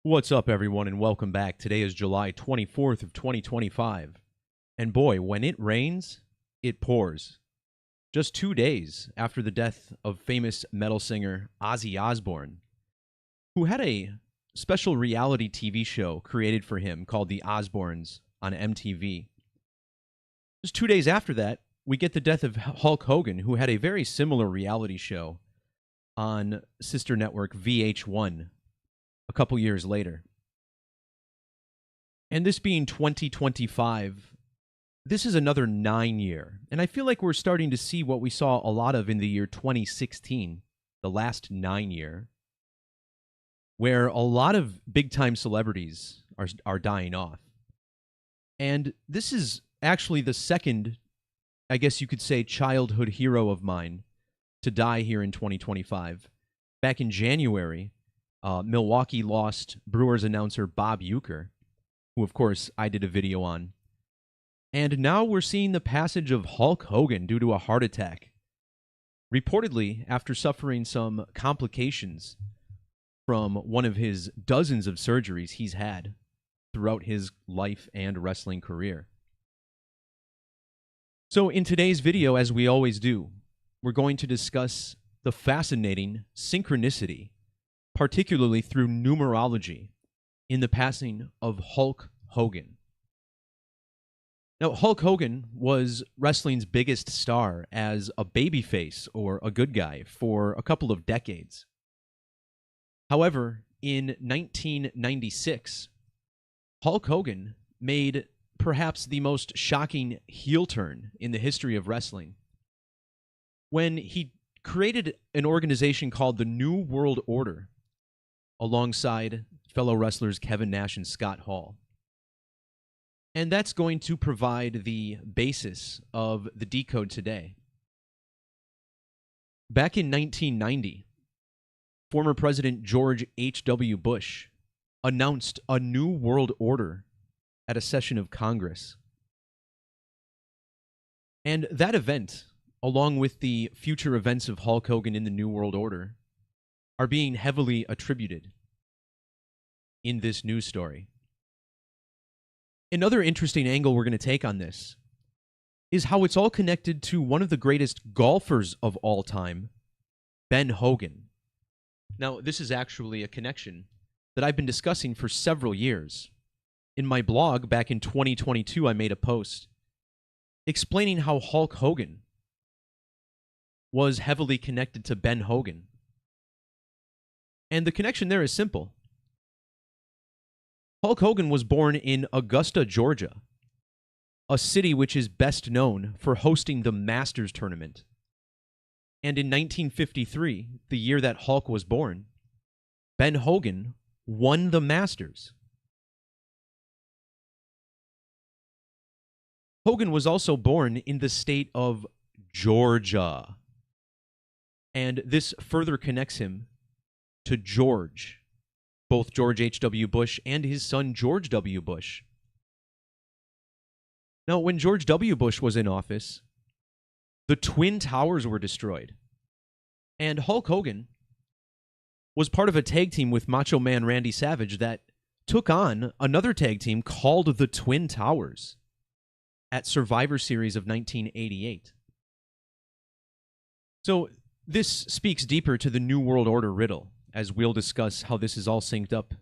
What's up, everyone, and welcome back. Today is July 24th of 2025. And boy, when it rains, it pours. Just 2 days after the death of famous metal singer Ozzy Osbourne, who had a special reality TV show created for him called The Osbournes on MTV. Just 2 days after that, we get the death of Hulk Hogan, who had a very similar reality show on sister network VH1 a couple years later. And this being 2025, this is another 9-year. And I feel like we're starting to see what we saw a lot of in the year 2016, the last 9-year, where a lot of big-time celebrities are dying off. And this is actually the second, I guess you could say, childhood hero of mine to die here in 2025. Back in January, Milwaukee lost Brewers announcer Bob Uecker, who, of course, I did a video on. And now we're seeing the passage of Hulk Hogan due to a heart attack, reportedly after suffering some complications from one of his dozens of surgeries he's had throughout his life and wrestling career. So in today's video, as we always do, we're going to discuss the fascinating synchronicity, particularly through numerology, in the passing of Hulk Hogan. Now, Hulk Hogan was wrestling's biggest star as a babyface or a good guy for a couple of decades. However, in 1996, Hulk Hogan made perhaps the most shocking heel turn in the history of wrestling when he created an organization called the New World Order, alongside fellow wrestlers Kevin Nash and Scott Hall. And that's going to provide the basis of the decode today. Back in 1990, former President George H.W. Bush announced a new world order at a session of Congress. And that event, along with the future events of Hulk Hogan in the New World Order, are being heavily attributed in this news story. Another interesting angle we're going to take on this is how it's all connected to one of the greatest golfers of all time, Ben Hogan. Now, this is actually a connection that I've been discussing for several years. In my blog back in 2022, I made a post explaining how Hulk Hogan was heavily connected to Ben Hogan. And the connection there is simple. Hulk Hogan was born in Augusta, Georgia, a city which is best known for hosting the Masters tournament. And in 1953, the year that Hulk was born, Ben Hogan won the Masters. Hogan was also born in the state of Georgia. And this further connects him to George, both George H.W. Bush and his son George W. Bush. Now, when George W. Bush was in office, the Twin Towers were destroyed. And Hulk Hogan was part of a tag team with Macho Man Randy Savage that took on another tag team called the Twin Towers at Survivor Series of 1988. So this speaks deeper to the New World Order riddle, as we'll discuss how this is all synced up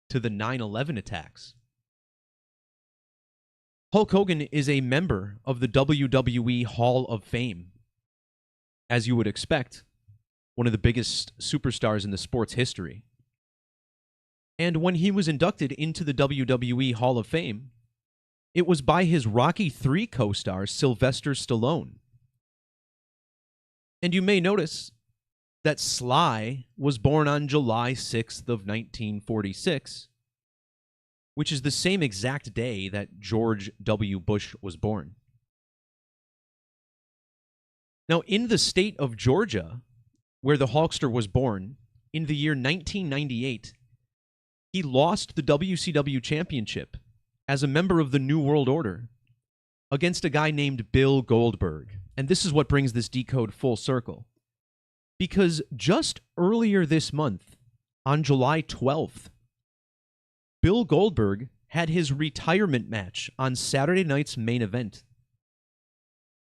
to the 9/11 attacks. Hulk Hogan is a member of the WWE Hall of Fame. As you would expect, one of the biggest superstars in the sport's history. And when he was inducted into the WWE Hall of Fame, it was by his Rocky III co-star, Sylvester Stallone. And you may notice that Sly was born on July 6th of 1946, which is the same exact day that George W. Bush was born. Now, in the state of Georgia, where the Hulkster was born, in the year 1998, he lost the WCW championship as a member of the New World Order against a guy named Bill Goldberg. And this is what brings this decode full circle. Because just earlier this month, on July 12th, Bill Goldberg had his retirement match on Saturday night's main event,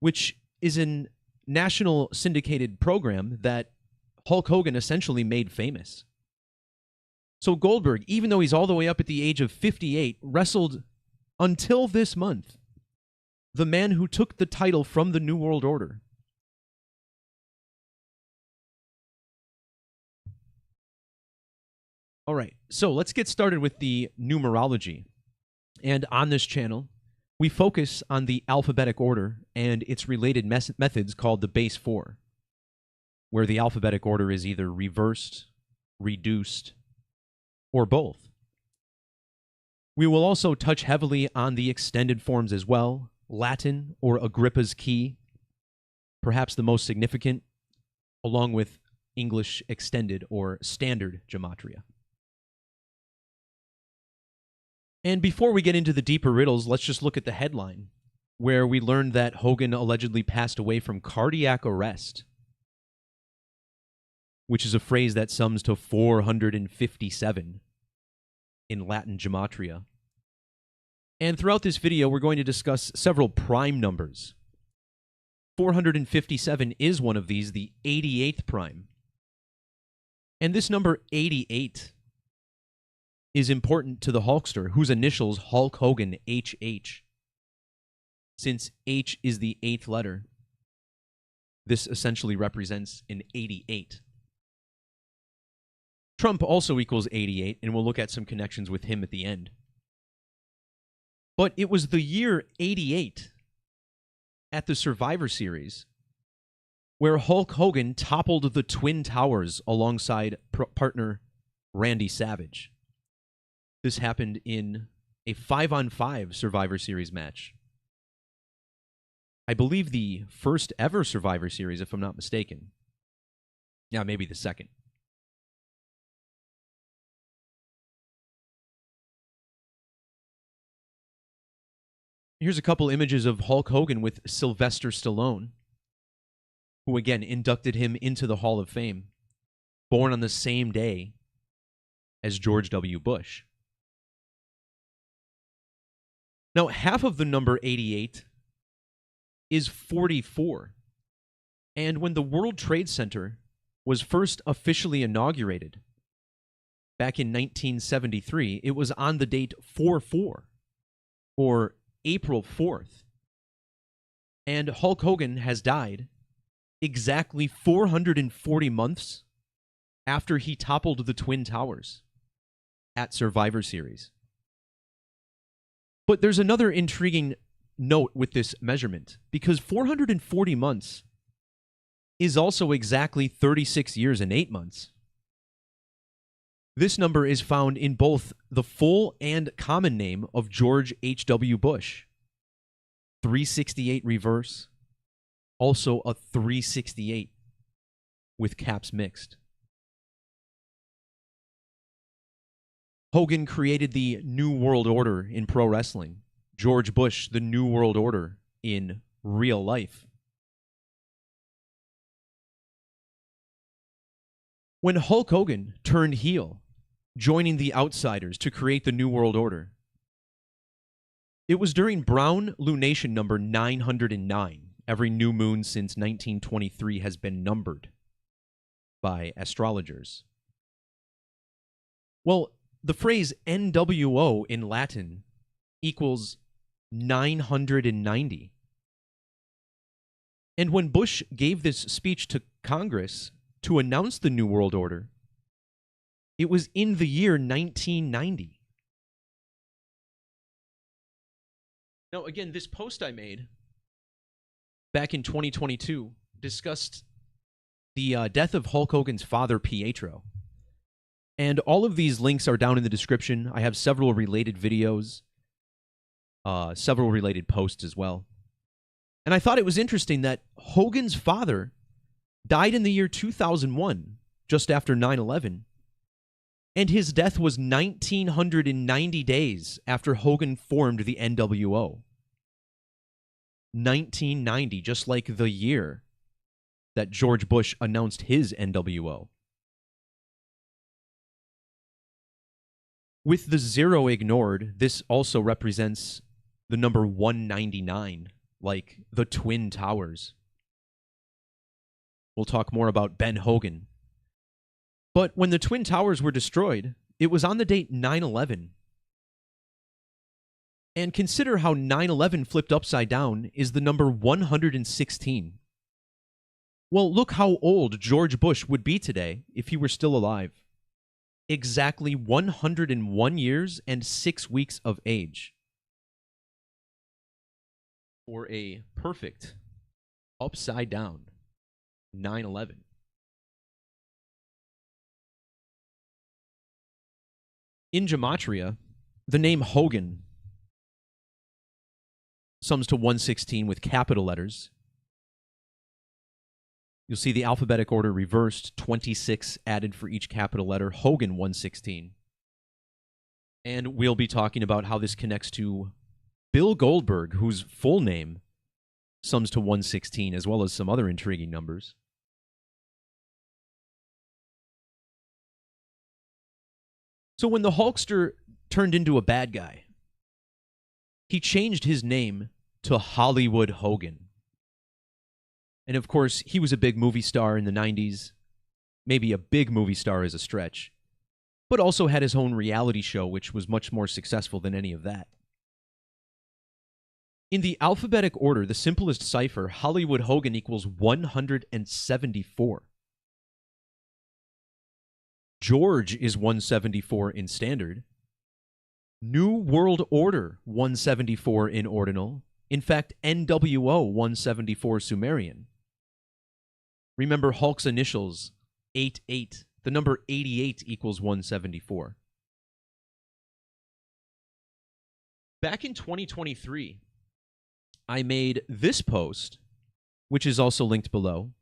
which is a national syndicated program that Hulk Hogan essentially made famous. So Goldberg, even though he's all the way up at the age of 58, wrestled until this month the man who took the title from the New World Order. All right, so let's get started with the numerology. And on this channel, we focus on the alphabetic order and its related methods called the base 4, where the alphabetic order is either reversed, reduced, or both. We will also touch heavily on the extended forms as well, Latin or Agrippa's key, perhaps the most significant, along with English extended or standard Gematria. And before we get into the deeper riddles, let's just look at the headline, where we learned that Hogan allegedly passed away from cardiac arrest, which is a phrase that sums to 457 in Latin Gematria. And throughout this video, we're going to discuss several prime numbers. 457 is one of these, the 88th prime. And this number 88 is important to the Hulkster, whose initials Hulk Hogan, HH. Since H is the 8th letter, this essentially represents an 88. Trump also equals 88, and we'll look at some connections with him at the end. But it was the year 88 at the Survivor Series where Hulk Hogan toppled the Twin Towers alongside partner Randy Savage. This happened in a 5-on-5 Survivor Series match. I believe the first ever Survivor Series, if I'm not mistaken. Yeah, maybe the second. Here's a couple images of Hulk Hogan with Sylvester Stallone, who again inducted him into the Hall of Fame, born on the same day as George W. Bush. Now, half of the number 88 is 44. And when the World Trade Center was first officially inaugurated back in 1973, it was on the date 4-4, or April 4th. And Hulk Hogan has died exactly 440 months after he toppled the Twin Towers at Survivor Series. But there's another intriguing note with this measurement, because 440 months is also exactly 36 years and 8 months. This number is found in both the full and common name of George H.W. Bush. 368 reverse, also a 368 with caps mixed. Hogan created the New World Order in pro wrestling. George Bush, the New World Order in real life. When Hulk Hogan turned heel, joining the Outsiders to create the New World Order, it was during Brown lunation number 909. Every new moon since 1923 has been numbered by astrologers. Well, the phrase NWO in Latin equals 990. And when Bush gave this speech to Congress to announce the New World Order, it was in the year 1990. Now, again, this post I made back in 2022 discussed the death of Hulk Hogan's father, Pietro. And all of these links are down in the description. I have several related videos, several related posts as well. And I thought it was interesting that Hogan's father died in the year 2001, just after 9/11. And his death was 1,990 days after Hogan formed the NWO. 1990, just like the year that George Bush announced his NWO. With the 0 ignored, this also represents the number 199, like the Twin Towers. We'll talk more about Ben Hogan. But when the Twin Towers were destroyed, it was on the date 9/11. And consider how 9/11 flipped upside down is the number 116. Well, look how old George Bush would be today if he were still alive. Exactly 101 years and 6 weeks of age. For a perfect upside down 9/11. In Gematria, the name Hogan sums to 116 with capital letters. You'll see the alphabetic order reversed, 26 added for each capital letter, Hogan 116. And we'll be talking about how this connects to Bill Goldberg, whose full name sums to 116, as well as some other intriguing numbers. So when the Hulkster turned into a bad guy, he changed his name to Hollywood Hogan. And of course, he was a big movie star in the 90s. Maybe a big movie star is a stretch. But also had his own reality show, which was much more successful than any of that. In the alphabetic order, the simplest cipher, Hollywood Hogan equals 174. George is 174 in standard. New World Order 174 in ordinal. In fact, NWO 174 Sumerian. Remember Hulk's initials, 88. The number 88 equals 174. Back in 2023, I made this post, which is also linked below,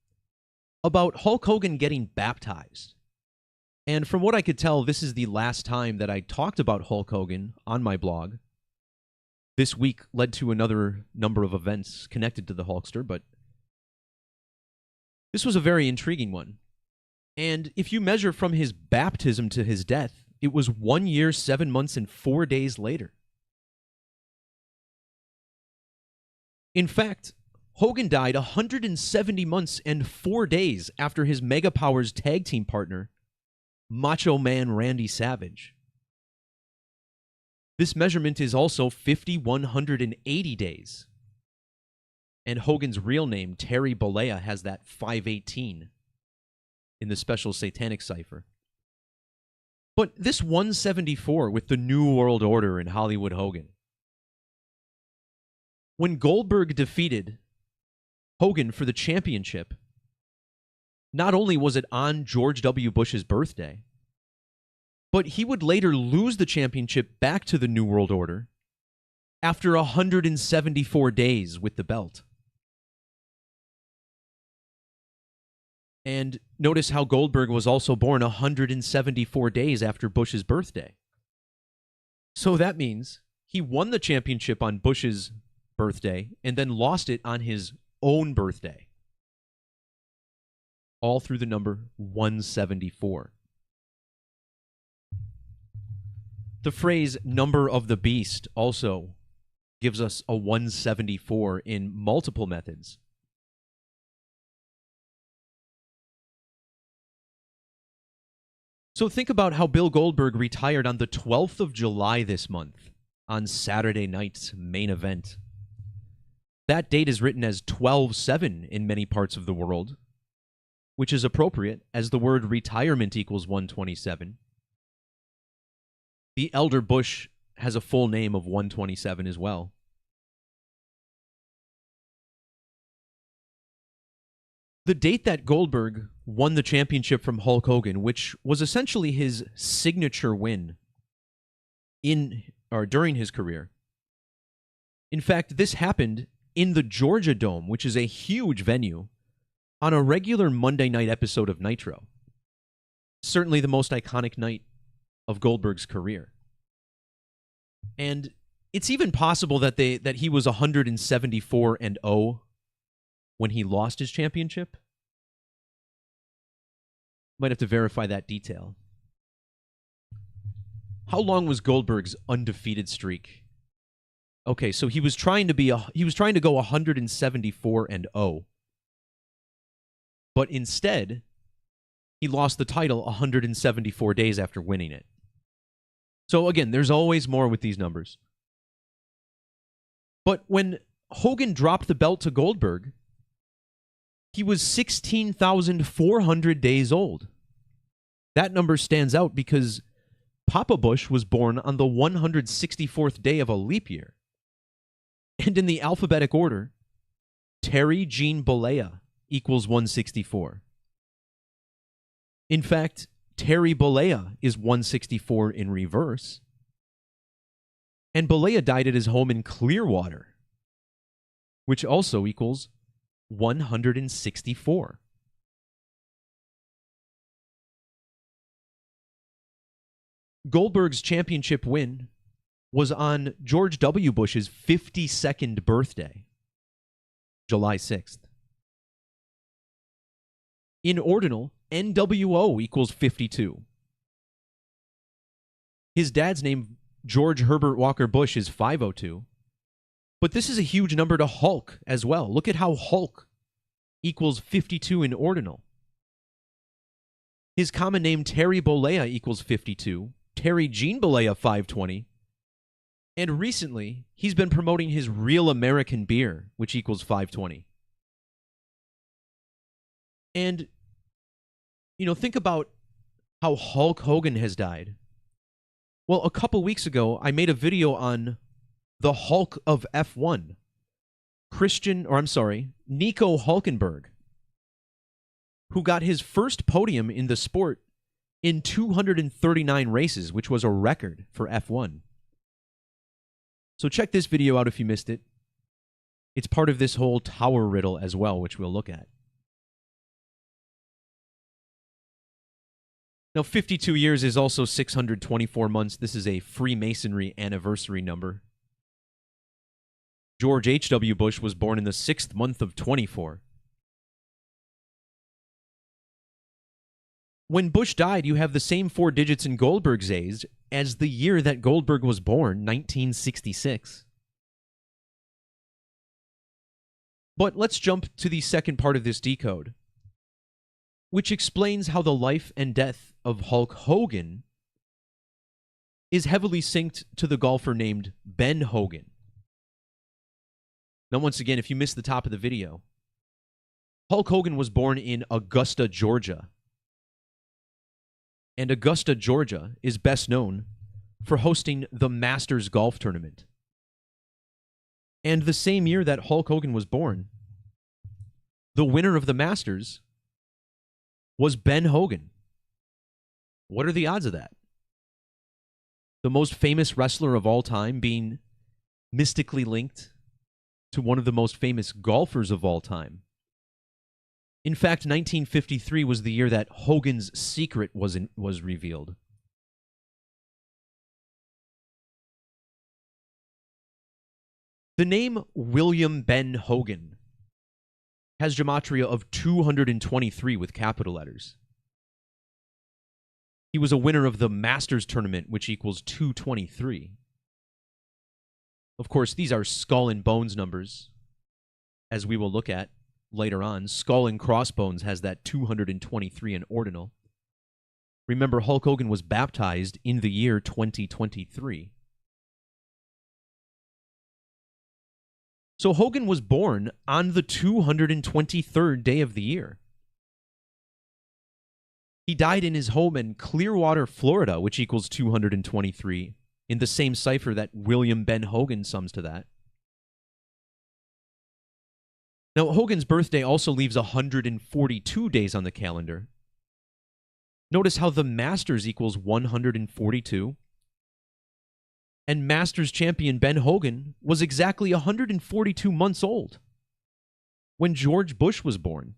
about Hulk Hogan getting baptized. And from what I could tell, this is the last time that I talked about Hulk Hogan on my blog. This week led to another number of events connected to the Hulkster, but this was a very intriguing one. And if you measure from his baptism to his death, it was 1 year, 7 months, and 4 days later. In fact, Hogan died 170 months and 4 days after his Mega Powers tag team partner, Macho Man Randy Savage. This measurement is also 5,180 days. And Hogan's real name, Terry Bollea, has that 518 in the special satanic cipher. But this 174 with the New World Order and Hollywood Hogan. When Goldberg defeated Hogan for the championship, not only was it on George W. Bush's birthday, but he would later lose the championship back to the New World Order after 174 days with the belt. And notice how Goldberg was also born 174 days after Bush's birthday. So that means he won the championship on Bush's birthday and then lost it on his own birthday. All through the number 174. The phrase number of the beast also gives us a 174 in multiple methods. So think about how Bill Goldberg retired on the 12th of July this month, on Saturday night's main event. That date is written as 12/7 in many parts of the world, which is appropriate as the word retirement equals 127. The elder Bush has a full name of 127 as well. The date that Goldberg won the championship from Hulk Hogan, which was essentially his signature win during his career. In fact, this happened in the Georgia Dome, which is a huge venue, on a regular Monday night episode of Nitro. Certainly the most iconic night of Goldberg's career. And it's even possible that he was 174-0 when he lost his championship. Might have to verify that detail. How long was Goldberg's undefeated streak? Okay, so he was trying to go 174-0. But instead, he lost the title 174 days after winning it. So again, there's always more with these numbers. But when Hogan dropped the belt to Goldberg, he was 16,400 days old. That number stands out because Papa Bush was born on the 164th day of a leap year. And in the alphabetic order, Terry Jean Bollea equals 164. In fact, Terry Bollea is 164 in reverse. And Bollea died at his home in Clearwater, which also equals 164. Goldberg's championship win was on George W. Bush's 52nd birthday, July 6th. In ordinal, NWO equals 52. His dad's name, George Herbert Walker Bush, is 502. But this is a huge number to Hulk as well. Look at how Hulk equals 52 in ordinal. His common name, Terry Bollea, equals 52. Terry Jean Bollea, 520. And recently, he's been promoting his Real American Beer, which equals 520. And, think about how Hulk Hogan has died. Well, a couple weeks ago, I made a video on the Hulk of F1, Nico Hulkenberg, who got his first podium in the sport in 239 races, which was a record for F1. So check this video out if you missed it. It's part of this whole tower riddle as well, which we'll look at. Now, 52 years is also 624 months. This is a Freemasonry anniversary number. George H.W. Bush was born in the 6th month of 24. When Bush died, you have the same 4 digits in Goldberg's age as the year that Goldberg was born, 1966. But let's jump to the second part of this decode, which explains how the life and death of Hulk Hogan is heavily synced to the golfer named Ben Hogan. Now, once again, if you missed the top of the video, Hulk Hogan was born in Augusta, Georgia. And Augusta, Georgia is best known for hosting the Masters Golf Tournament. And the same year that Hulk Hogan was born, the winner of the Masters was Ben Hogan. What are the odds of that? The most famous wrestler of all time being mystically linked to one of the most famous golfers of all time. In fact, 1953 was the year that Hogan's secret was revealed. The name William Ben Hogan has gematria of 223 with capital letters. He was a winner of the Masters tournament, which equals 223. Of course, these are skull and bones numbers, as we will look at later on. Skull and crossbones has that 223 in ordinal. Remember, Hulk Hogan was baptized in the year 2023. So Hogan was born on the 223rd day of the year. He died in his home in Clearwater, Florida, which equals 223, in the same cipher that William Ben Hogan sums to that. Now, Hogan's birthday also leaves 142 days on the calendar. Notice how the Masters equals 142. And Masters champion Ben Hogan was exactly 142 months old when George Bush was born.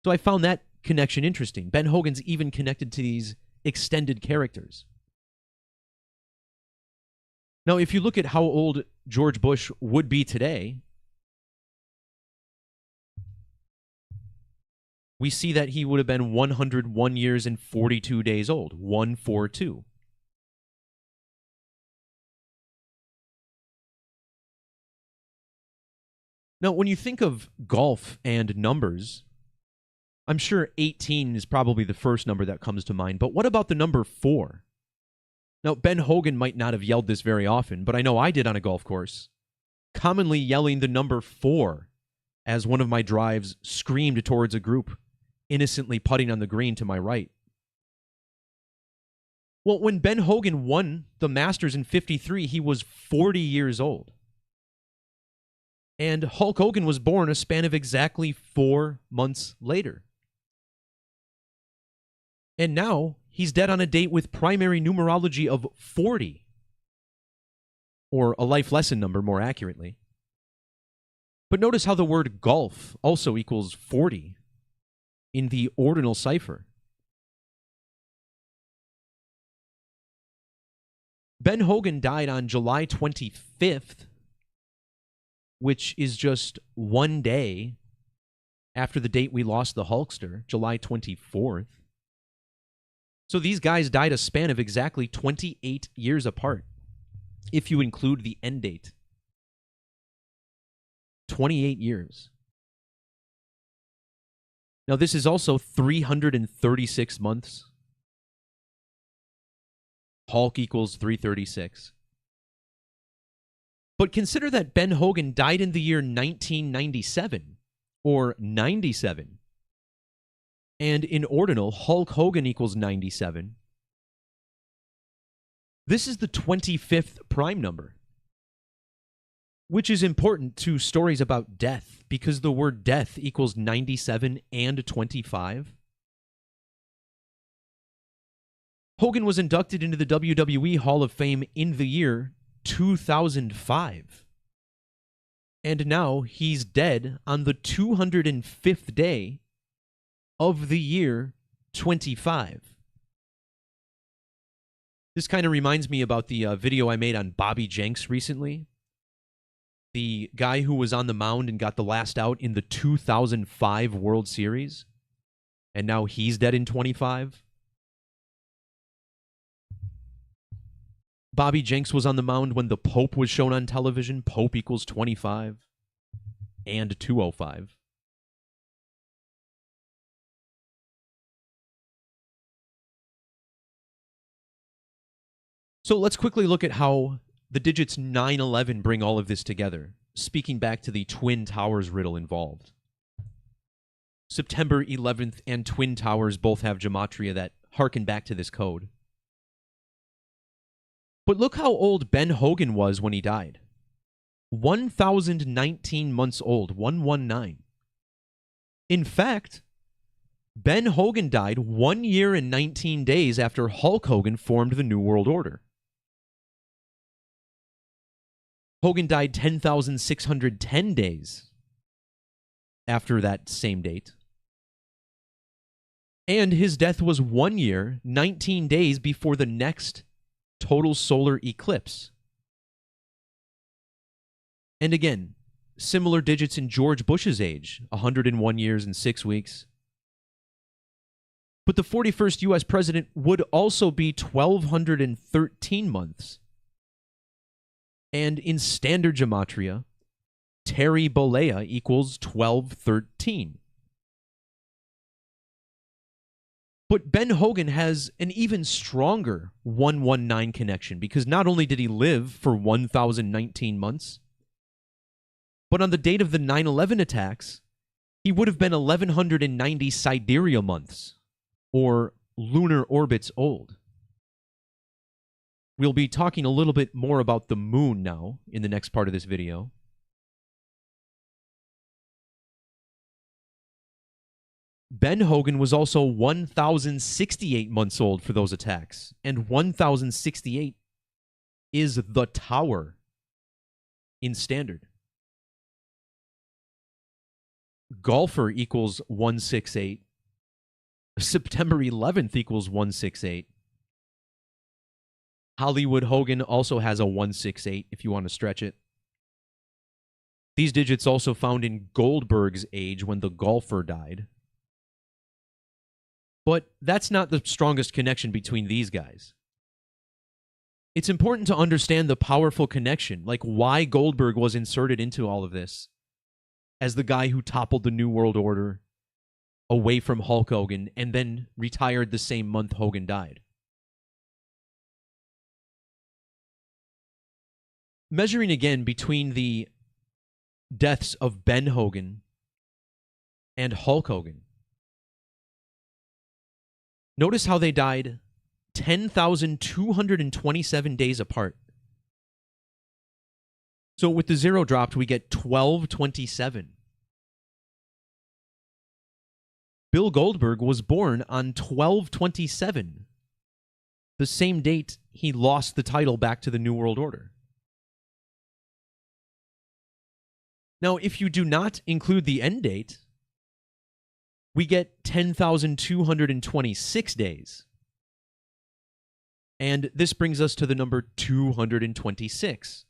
So I found that connection interesting. Ben Hogan's even connected to these extended characters. Now, if you look at how old George Bush would be today, we see that he would have been 101 years and 42 days old, 142. Now, when you think of golf and numbers, I'm sure 18 is probably the first number that comes to mind, but what about the number 4? Now, Ben Hogan might not have yelled this very often, but I know I did on a golf course, commonly yelling the number 4 as one of my drives screamed towards a group, innocently putting on the green to my right. Well, when Ben Hogan won the Masters in '53, he was 40 years old. And Hulk Hogan was born a span of exactly 4 months later. And now he's dead on a date with primary numerology of 40. Or a life lesson number, more accurately. But notice how the word golf also equals 40 in the ordinal cipher. Ben Hogan died on July 25th, which is just one day after the date we lost the Hulkster, July 24th. So these guys died a span of exactly 28 years apart, if you include the end date. 28 years. Now, this is also 336 months. Hulk equals 336. But consider that Ben Hogan died in the year 1997, or 97. And in ordinal, Hulk Hogan equals 97. This is the 25th prime number, which is important to stories about death, because the word death equals 97 and 25. Hogan was inducted into the WWE Hall of Fame in the year 2005. And now he's dead on the 205th day of the year 25. This kind of reminds me about the video I made on Bobby Jenks recently. The guy who was on the mound and got the last out in the 2005 World Series. And now he's dead in 25. Bobby Jenks was on the mound when the Pope was shown on television. Pope equals 25 and 205. So let's quickly look at how the digits 9-11 bring all of this together, speaking back to the Twin Towers riddle involved. September 11th and Twin Towers both have gematria that harken back to this code. But look how old Ben Hogan was when he died. 1,019 months old, 119. In fact, Ben Hogan died 1 year and 19 days after Hulk Hogan formed the New World Order. Hogan died 10,610 days after that same date. And his death was 1 year, 19 days before the next total solar eclipse. And again, similar digits in George Bush's age, 101 years and 6 weeks. But the 41st U.S. president would also be 1,213 months. And in standard gematria, Terry Bollea equals 1213. But Ben Hogan has an even stronger 119 connection, because not only did he live for 1,019 months, but on the date of the 9/11 attacks, he would have been 1,190 sidereal months, or lunar orbits old. We'll be talking a little bit more about the moon now in the next part of this video. Ben Hogan was also 1,068 months old for those attacks, and 1,068 is the tower in standard. Golfer equals 168. September 11th equals 168. Hollywood Hogan also has a 168 if you want to stretch it. These digits also found in Goldberg's age when the golfer died. But that's not the strongest connection between these guys. It's important to understand the powerful connection, like why Goldberg was inserted into all of this. as the guy who toppled the New World Order away from Hulk Hogan and then retired the same month Hogan died. Measuring again between the deaths of Ben Hogan and Hulk Hogan. Notice how they died 10,227 days apart. So with the zero dropped, we get 1227. Bill Goldberg was born on 12/27, the same date he lost the title back to the New World Order. Now, if you do not include the end date, we get 10,226 days. And this brings us to the number 226,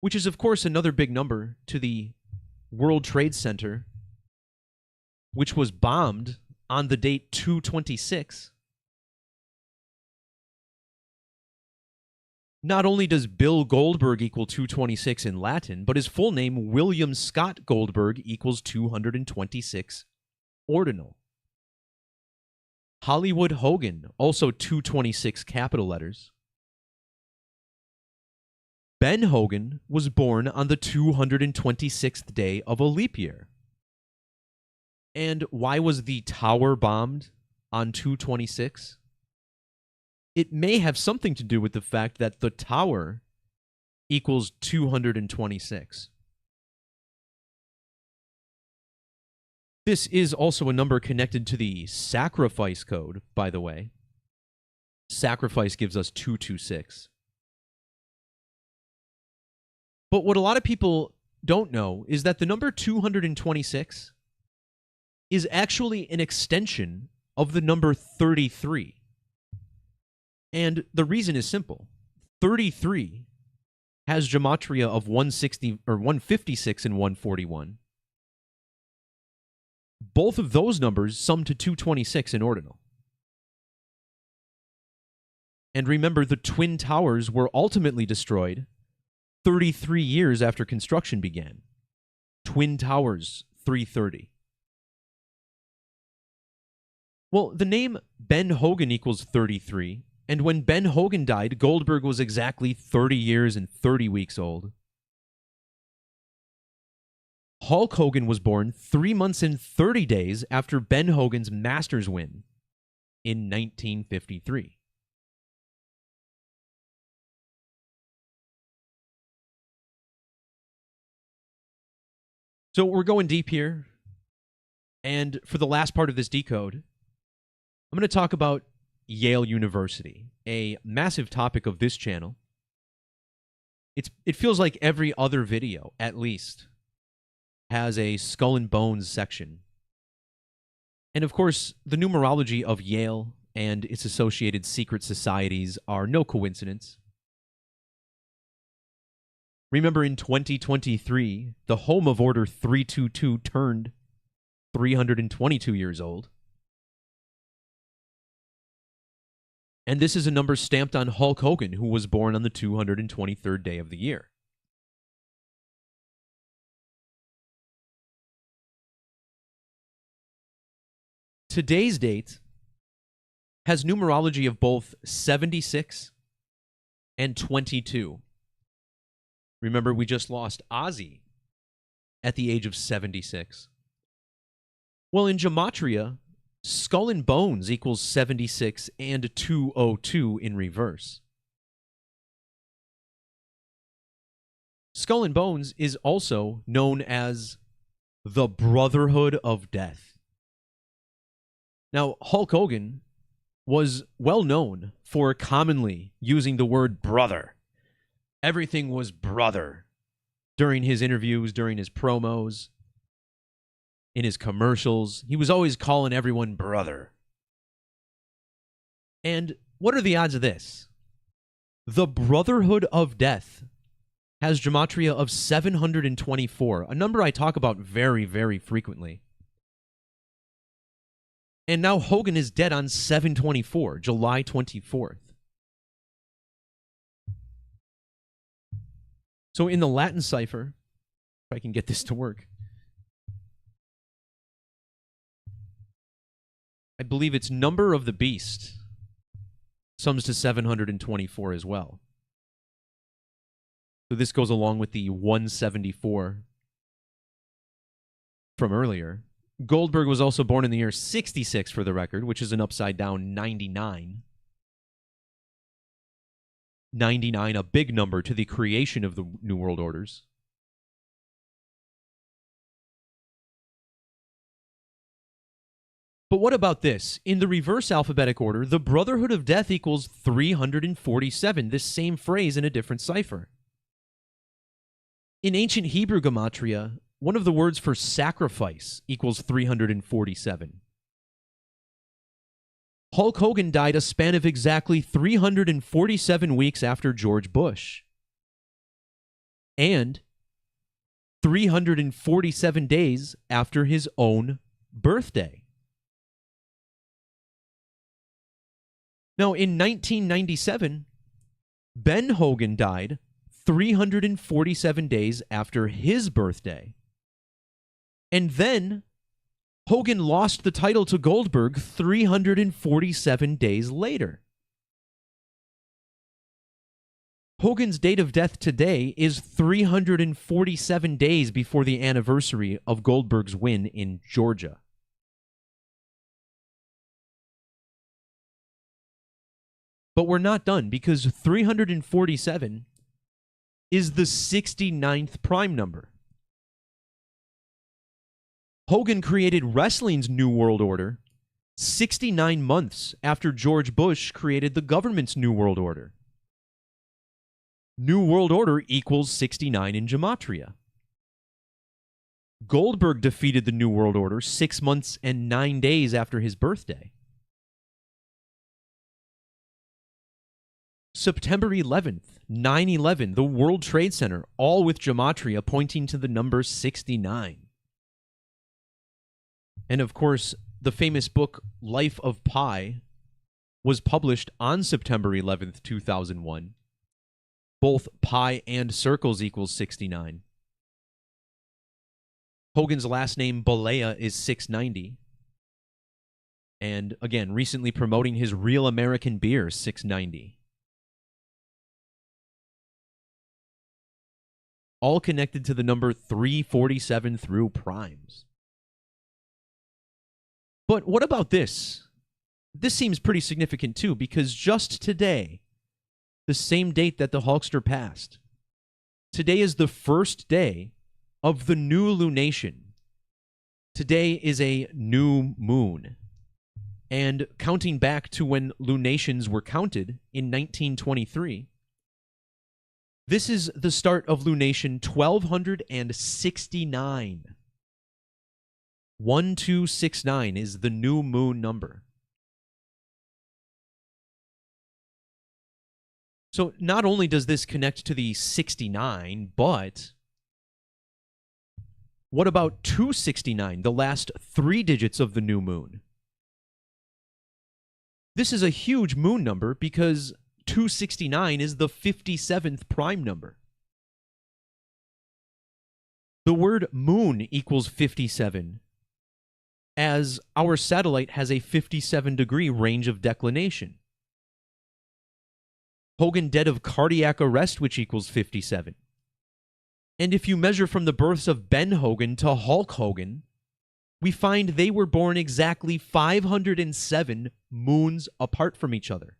which is, of course, another big number to the World Trade Center, which was bombed on the date 2/26. Not only does Bill Goldberg equal 226 in Latin, but his full name, William Scott Goldberg, equals 226 ordinal. Hollywood Hogan, also 226 capital letters. Ben Hogan was born on the 226th day of a leap year. And why was the tower bombed on 2/26? It may have something to do with the fact that the tower equals 226. This is also a number connected to the sacrifice code, by the way. Sacrifice gives us 226. But what a lot of people don't know is that the number 226 is actually an extension of the number 33. And the reason is simple. 33 has gematria of 160 or 156 and 141. Both of those numbers sum to 226 in ordinal. And remember, the Twin Towers were ultimately destroyed 33 years after construction began. Twin Towers 330. Well, the name Ben Hogan equals 33, and when Ben Hogan died, Goldberg was exactly 30 years and 30 weeks old. Hulk Hogan was born 3 months and 30 days after Ben Hogan's Masters win in 1953. So we're going deep here, and for the last part of this decode, I'm going to talk about Yale University, a massive topic of this channel. It feels like every other video, at least, has a skull and bones section. And of course, the numerology of Yale and its associated secret societies are no coincidence. Remember, in 2023, the home of Order 322 turned 322 years old. And this is a number stamped on Hulk Hogan, who was born on the 223rd day of the year. Today's date has numerology of both 76 and 22. Remember, we just lost Ozzy at the age of 76. Well, in Gematria, skull and bones equals 76 and 202 in reverse. Skull and bones is also known as the Brotherhood of Death. Now, Hulk Hogan was well known for commonly using the word brother. Everything was brother during his interviews, during his promos, in his commercials. He was always calling everyone brother. And what are the odds of this? The Brotherhood of Death has gematria of 724, a number I talk about very, very frequently. And now Hogan is dead on 7/24, July 24th. So in the Latin cipher, if I can get this to work, I believe its number of the beast sums to 724 as well. So this goes along with the 174 from earlier. Goldberg was also born in the year 66 for the record, which is an upside down 99. 99, a big number to the creation of the New World Orders. But what about this? In the reverse alphabetic order, the Brotherhood of Death equals 347, this same phrase in a different cipher. In ancient Hebrew Gematria, one of the words for sacrifice equals 347. Hulk Hogan died a span of exactly 347 weeks after George Bush. And 347 days after his own birthday. Now, in 1997, Ben Hogan died 347 days after his birthday. And then Hogan lost the title to Goldberg 347 days later. Hogan's date of death today is 347 days before the anniversary of Goldberg's win in Georgia. But we're not done, because 347 is the 69th prime number. Hogan created wrestling's New World Order 69 months after George Bush created the government's New World Order. New World Order equals 69 in Gematria. Goldberg defeated the New World Order 6 months and 9 days after his birthday. September 11th, 9/11, the World Trade Center, all with Gematria pointing to the number 69. And of course, the famous book Life of Pi was published on September 11th, 2001. Both pi and circles equals 69. Hogan's last name, Balea, is 690. And again, recently promoting his Real American Beer, 690. All connected to the number 347 through primes. But what about this? This seems pretty significant too, because just today, the same date that the Hulkster passed, today is the first day of the new lunation. Today is a new moon. And counting back to when lunations were counted in 1923, this is the start of lunation 1269. 1269 is the new moon number. So not only does this connect to the 69, but what about 269, the last 3 digits of the new moon? This is a huge moon number because 269 is the 57th prime number. The word moon equals 57, as our satellite has a 57-degree range of declination. Hogan dead of cardiac arrest, which equals 57. And if you measure from the births of Ben Hogan to Hulk Hogan, we find they were born exactly 507 moons apart from each other.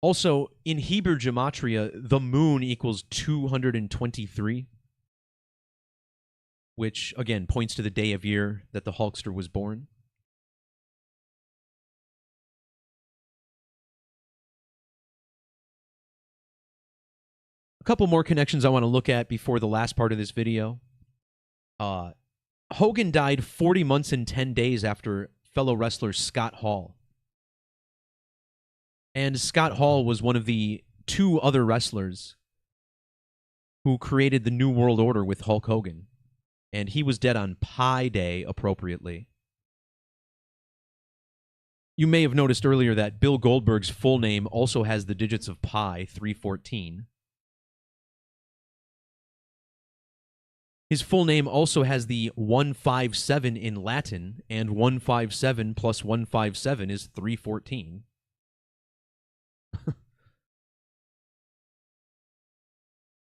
Also, in Hebrew Gematria, the moon equals 223, which, again, points to the day of year that the Hulkster was born. A couple more connections I want to look at before the last part of this video. Hogan died 40 months and 10 days after fellow wrestler Scott Hall. And Scott Hall was one of the 2 other wrestlers who created the New World Order with Hulk Hogan. And he was dead on Pi Day, appropriately. You may have noticed earlier that Bill Goldberg's full name also has the digits of pi, 314. His full name also has the 157 in Latin, and 157 plus 157 is 314.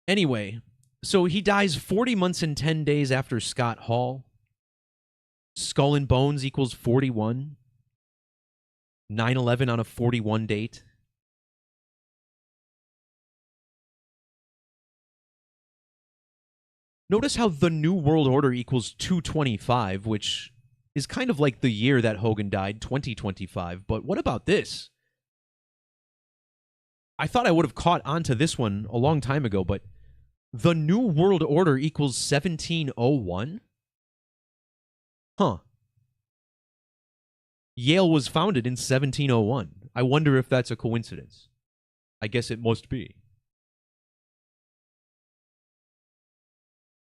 Anyway, so he dies 40 months and 10 days after Scott Hall. Skull and Bones equals 41. 9/11 on a 41 date. Notice how the New World Order equals 225, which is kind of like the year that Hogan died, 2025. But what about this? I thought I would have caught on to this one a long time ago, but the New World Order equals 1701? Huh. Yale was founded in 1701. I wonder if that's a coincidence. I guess it must be.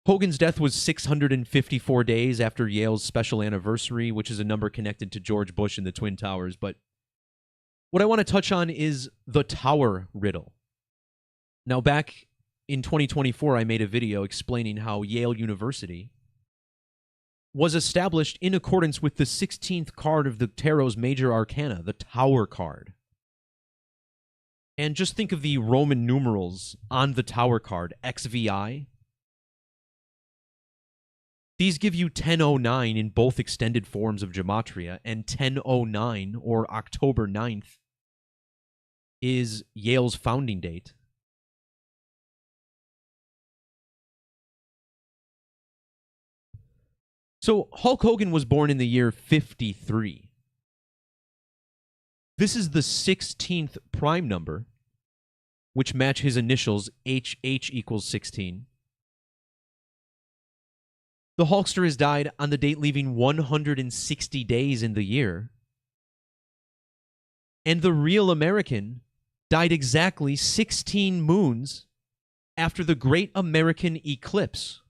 Hogan's death was 654 days after Yale's special anniversary, which is a number connected to George Bush and the Twin Towers. But what I want to touch on is the Tower Riddle. Now, back in 2024, I made a video explaining how Yale University was established in accordance with the 16th card of the Tarot's major arcana, the Tower card. And just think of the Roman numerals on the Tower card, XVI. These give you 1009 in both extended forms of Gematria, and 1009, or October 9th, is Yale's founding date. So Hulk Hogan was born in the year 53. This is the 16th prime number, which match his initials, HH equals 16. The Hulkster has died on the date leaving 160 days in the year. And the real American died exactly 16 moons after the Great American Eclipse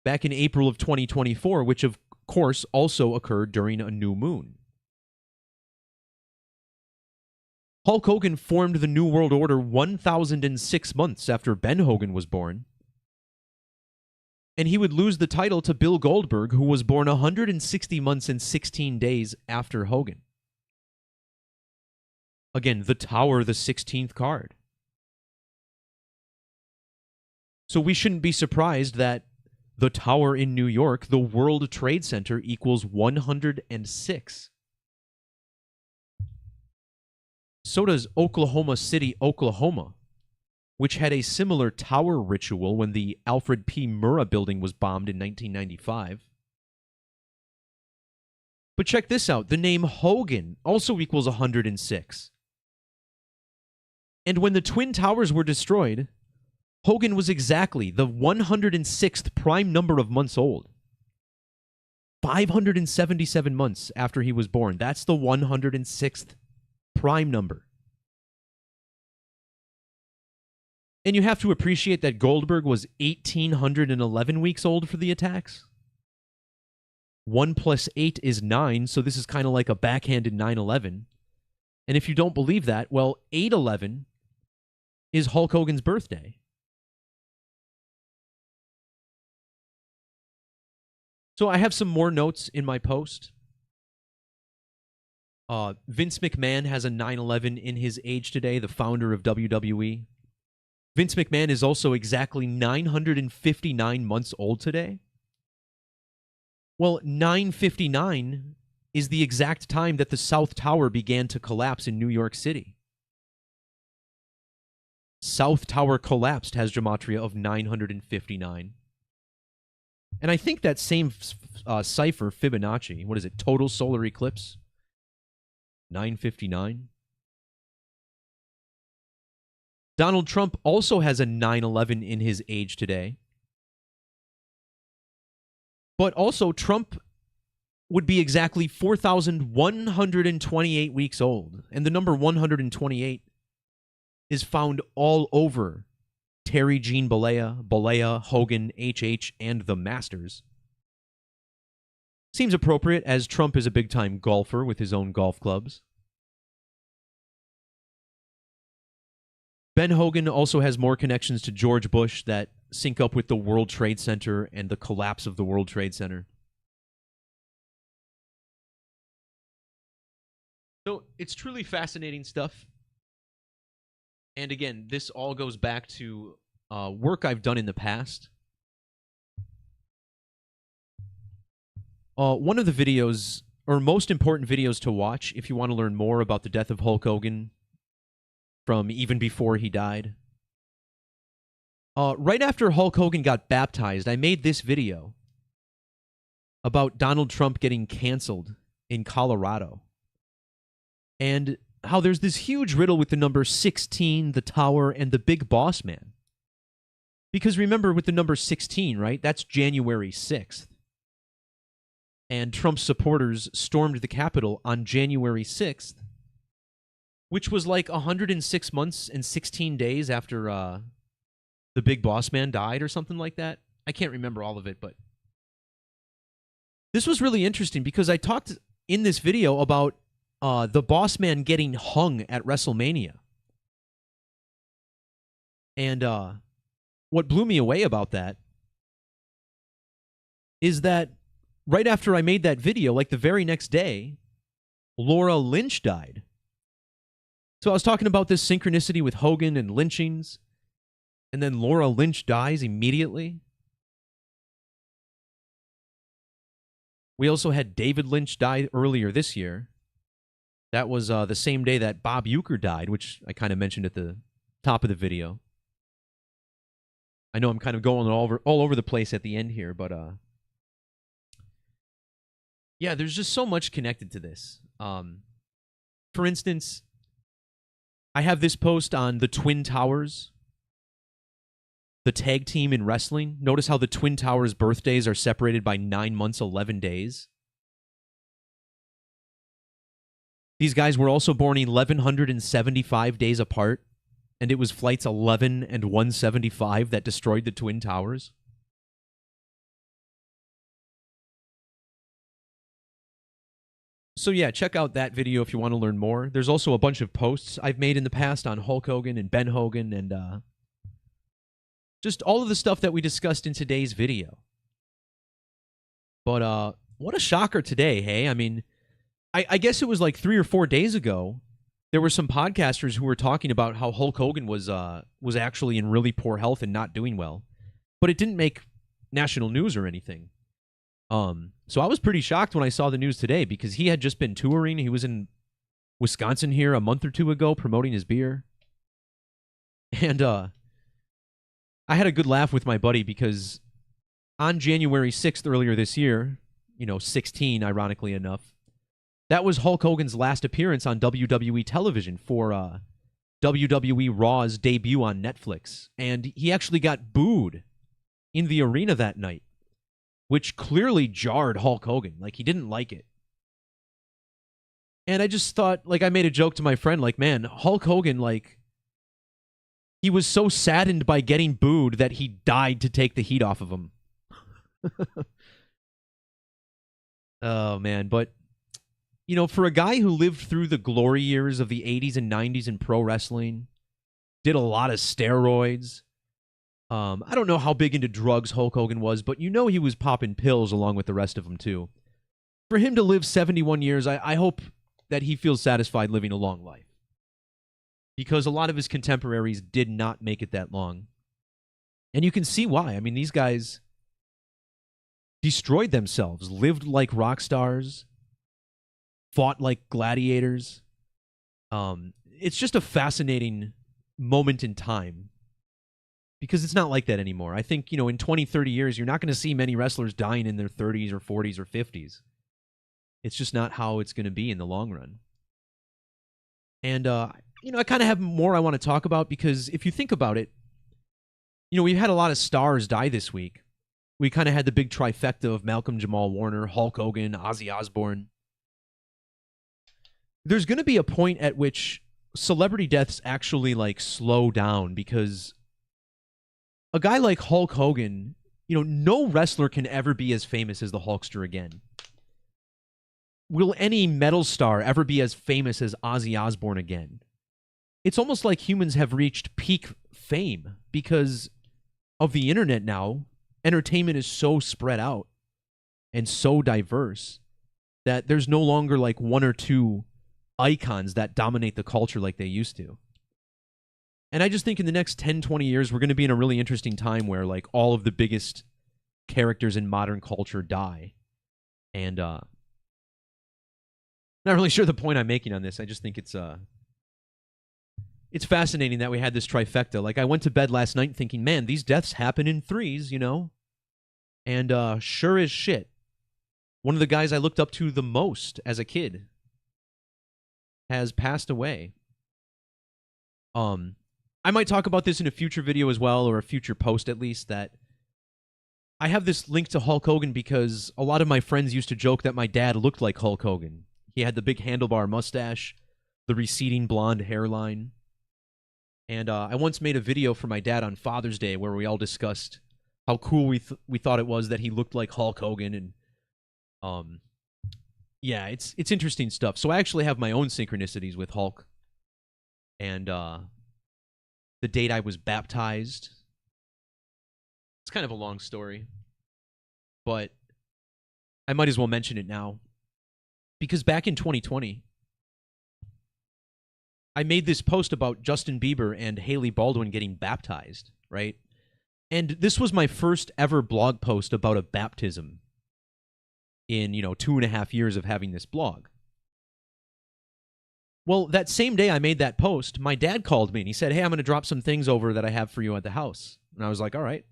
back in April of 2024, which of course also occurred during a new moon. Hulk Hogan formed the New World Order 1,006 months after Ben Hogan was born. And he would lose the title to Bill Goldberg, who was born 160 months and 16 days after Hogan. Again, the Tower, the 16th card. So we shouldn't be surprised that the Tower in New York, the World Trade Center, equals 106. So does Oklahoma City, Oklahoma, which had a similar tower ritual when the Alfred P. Murrah building was bombed in 1995. But check this out. The name Hogan also equals 106. And when the Twin Towers were destroyed, Hogan was exactly the 106th prime number of months old. 577 months after he was born. That's the 106th prime number. And you have to appreciate that Goldberg was 1,811 weeks old for the attacks. 1 plus 8 is 9, so this is kind of like a backhanded 9/11. And if you don't believe that, well, 8/11 is Hulk Hogan's birthday. So I have some more notes in my post. Vince McMahon has a 9/11 in his age today, the founder of WWE. Vince McMahon is also exactly 959 months old today. Well, 959 is the exact time that the South Tower began to collapse in New York City. South Tower collapsed has Gematria of 959. And I think that same cipher, Fibonacci, what is it, total solar eclipse? 959. Donald Trump also has a 9/11 in his age today. But also, Trump would be exactly 4,128 weeks old. And the number 128 is found all over Terry Jean Bollea, Hogan, HH, and the Masters. Seems appropriate, as Trump is a big-time golfer with his own golf clubs. Ben Hogan also has more connections to George Bush that sync up with the World Trade Center and the collapse of the World Trade Center. So it's truly fascinating stuff. And again, this all goes back to work I've done in the past. One of the videos, or most important videos to watch if you want to learn more about the death of Hulk Hogan from even before he died. Right after Hulk Hogan got baptized, I made this video about Donald Trump getting canceled in Colorado. And how there's this huge riddle with the number 16, the tower, and the big boss man. Because remember, with the number 16, right, that's January 6th. And Trump's supporters stormed the Capitol on January 6th, which was like 106 months and 16 days after the big boss man died or something like that. I can't remember all of it, but this was really interesting because I talked in this video about the boss man getting hung at WrestleMania. And what blew me away about that is that right after I made that video, like the very next day, Laura Lynch died. So I was talking about this synchronicity with Hogan and lynchings, and then Laura Lynch dies immediately. We also had David Lynch die earlier this year. That was the same day that Bob Uecker died, which I kind of mentioned at the top of the video. I know I'm kind of going all over the place at the end here, but yeah, there's just so much connected to this. For instance, I have this post on the Twin Towers, the tag team in wrestling. Notice how the Twin Towers' birthdays are separated by 9 months, 11 days. These guys were also born 1,175 days apart, and it was flights 11 and 175 that destroyed the Twin Towers. So yeah, check out that video if you want to learn more. There's also a bunch of posts I've made in the past on Hulk Hogan and Ben Hogan and just all of the stuff that we discussed in today's video. But what a shocker today, hey? I mean, I guess it was like 3 or 4 days ago, there were some podcasters who were talking about how Hulk Hogan was actually in really poor health and not doing well. But it didn't make national news or anything. So I was pretty shocked when I saw the news today because he had just been touring. He was in Wisconsin here a month or two ago promoting his beer. And I had a good laugh with my buddy because on January 6th earlier this year, 16, ironically enough, that was Hulk Hogan's last appearance on WWE television for WWE Raw's debut on Netflix. And he actually got booed in the arena that night, which clearly jarred Hulk Hogan. Like, he didn't like it. And I just thought, I made a joke to my friend, man, Hulk Hogan, he was so saddened by getting booed that he died to take the heat off of him. Oh, man. But, for a guy who lived through the glory years of the 80s and 90s in pro wrestling, did a lot of steroids. I don't know how big into drugs Hulk Hogan was, but he was popping pills along with the rest of them, too. For him to live 71 years, I hope that he feels satisfied living a long life. Because a lot of his contemporaries did not make it that long. And you can see why. I mean, these guys destroyed themselves, lived like rock stars, fought like gladiators. It's just a fascinating moment in time. Because it's not like that anymore. I think, in 20, 30 years, you're not going to see many wrestlers dying in their 30s or 40s or 50s. It's just not how it's going to be in the long run. And, I kind of have more I want to talk about because if you think about it, we've had a lot of stars die this week. We kind of had the big trifecta of Malcolm Jamal Warner, Hulk Hogan, Ozzy Osbourne. There's going to be a point at which celebrity deaths actually, slow down because a guy like Hulk Hogan, no wrestler can ever be as famous as the Hulkster again. Will any metal star ever be as famous as Ozzy Osbourne again? It's almost like humans have reached peak fame because of the internet now, entertainment is so spread out and so diverse that there's no longer like one or two icons that dominate the culture like they used to. And I just think in the next 10, 20 years, we're going to be in a really interesting time where like all of the biggest characters in modern culture die. And not really sure the point I'm making on this. I just think it's fascinating that we had this trifecta. Like I went to bed last night thinking, man, these deaths happen in threes, you know? And sure as shit, one of the guys I looked up to the most as a kid has passed away. I might talk about this in a future video as well, or a future post at least, that I have this link to Hulk Hogan because a lot of my friends used to joke that my dad looked like Hulk Hogan. He had the big handlebar mustache, the receding blonde hairline. And I once made a video for my dad on Father's Day where we all discussed how cool we thought it was that he looked like Hulk Hogan. And yeah, it's interesting stuff. So I actually have my own synchronicities with Hulk. And the date I was baptized. It's kind of a long story, but I might as well mention it now. Because back in 2020, I made this post about Justin Bieber and Hailey Baldwin getting baptized, right? And this was my first ever blog post about a baptism in, 2.5 years of having this blog. Well, that same day I made that post, my dad called me and he said, hey, I'm going to drop some things over that I have for you at the house. And I was like, all right.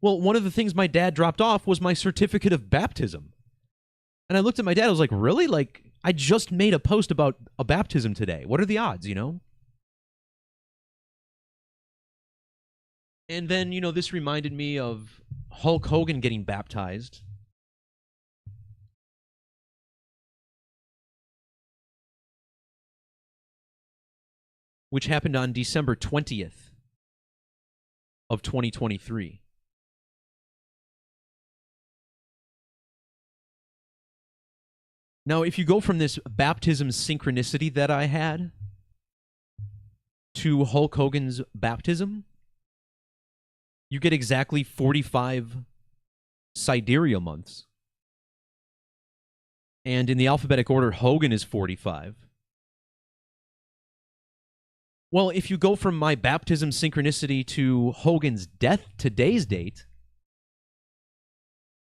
Well, one of the things my dad dropped off was my certificate of baptism. And I looked at my dad, I was like, really? Like, I just made a post about a baptism today. What are the odds, And then, this reminded me of Hulk Hogan getting baptized. Which happened on December 20th of 2023. Now, if you go from this baptism synchronicity that I had to Hulk Hogan's baptism, you get exactly 45 sidereal months. And in the alphabetic order, Hogan is 45. Well, if you go from my baptism synchronicity to Hogan's death, today's date,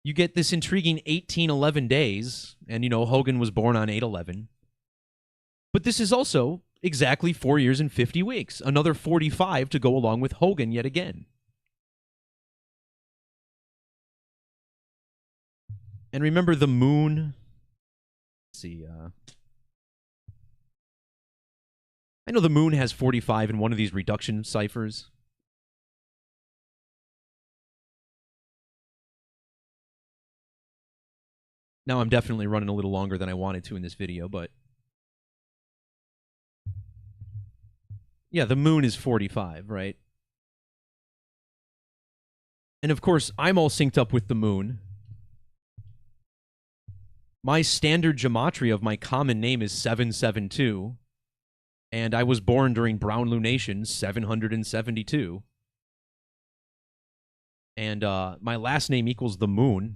you get this intriguing 1811 days, and, Hogan was born on 8/11. But this is also exactly 4 years and 50 weeks, another 45 to go along with Hogan yet again. And remember the moon? Let's see, I know the moon has 45 in one of these reduction ciphers. Now I'm definitely running a little longer than I wanted to in this video, but yeah, the moon is 45, right? And of course, I'm all synced up with the moon. My standard gematria of my common name is 772, and I was born during Brown Lunation 772. And my last name equals the moon.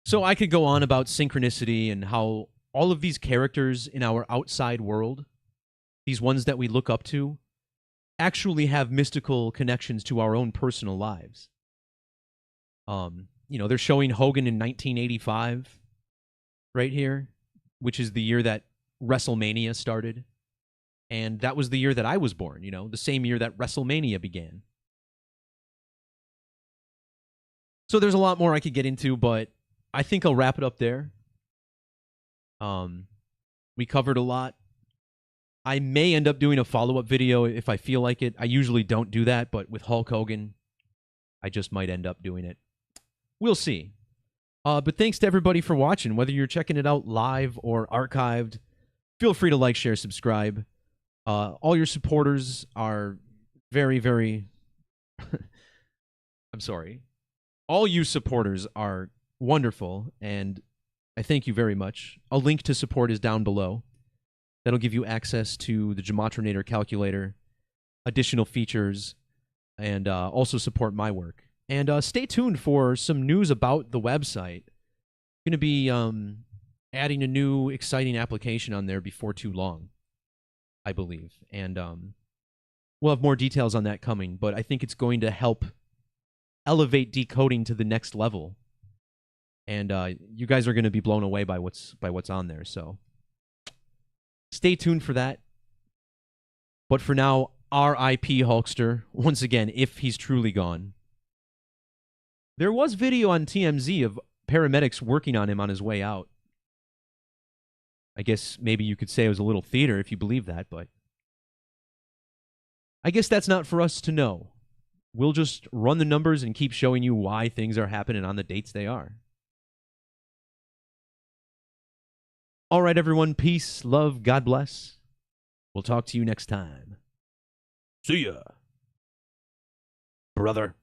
So I could go on about synchronicity and how all of these characters in our outside world, these ones that we look up to, actually have mystical connections to our own personal lives. They're showing Hogan in 1985 right here, which is the year that WrestleMania started. And that was the year that I was born, the same year that WrestleMania began. So there's a lot more I could get into, but I think I'll wrap it up there. We covered a lot. I may end up doing a follow-up video if I feel like it. I usually don't do that, but with Hulk Hogan, I just might end up doing it. We'll see. But thanks to everybody for watching. Whether you're checking it out live or archived, feel free to like, share, subscribe. All your supporters are very, very... I'm sorry. All you supporters are wonderful, and I thank you very much. A link to support is down below. That'll give you access to the Gematrinator calculator, additional features, and also support my work. And stay tuned for some news about the website. Going to be adding a new exciting application on there before too long, I believe. And we'll have more details on that coming, but I think it's going to help elevate decoding to the next level. And you guys are going to be blown away by what's on there. So stay tuned for that. But for now, R.I.P. Hulkster, once again, if he's truly gone. There was video on TMZ of paramedics working on him on his way out. I guess maybe you could say it was a little theater if you believe that, but I guess that's not for us to know. We'll just run the numbers and keep showing you why things are happening on the dates they are. All right, everyone. Peace, love, God bless. We'll talk to you next time. See ya, brother.